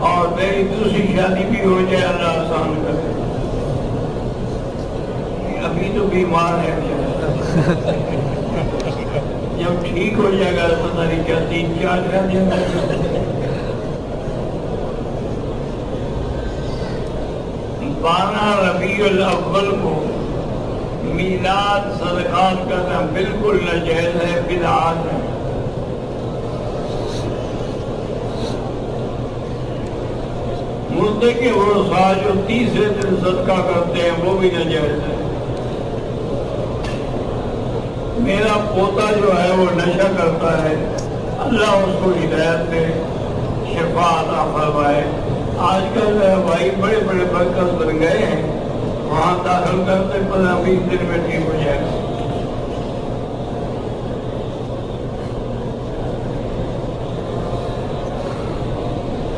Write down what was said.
اور میری دوسری شادی بھی ہو جائے، اللہ آسان کرے۔ ابھی تو بیمار ہے، جب ٹھیک ہو جائے گا پتہ نہیں کیا 3-4 دن 12 ربیع الاول کو میلاد صدقات کرنا بالکل ناجائز ہے، بدعت ہے۔ مردے کے ورثا جو تیسرے دن صدقہ کرتے ہیں وہ بھی ناجائز ہے۔ میرا پوتا جو ہے وہ نشہ کرتا ہے، اللہ اس کو ہدایت دے، شفا عطا فرمائے۔ آج کل بھائی بڑے بڑے مرکز بن گئے ہیں، وہاں داخل کرتے 15-20 دن میں ٹھیک ہو جائے گا۔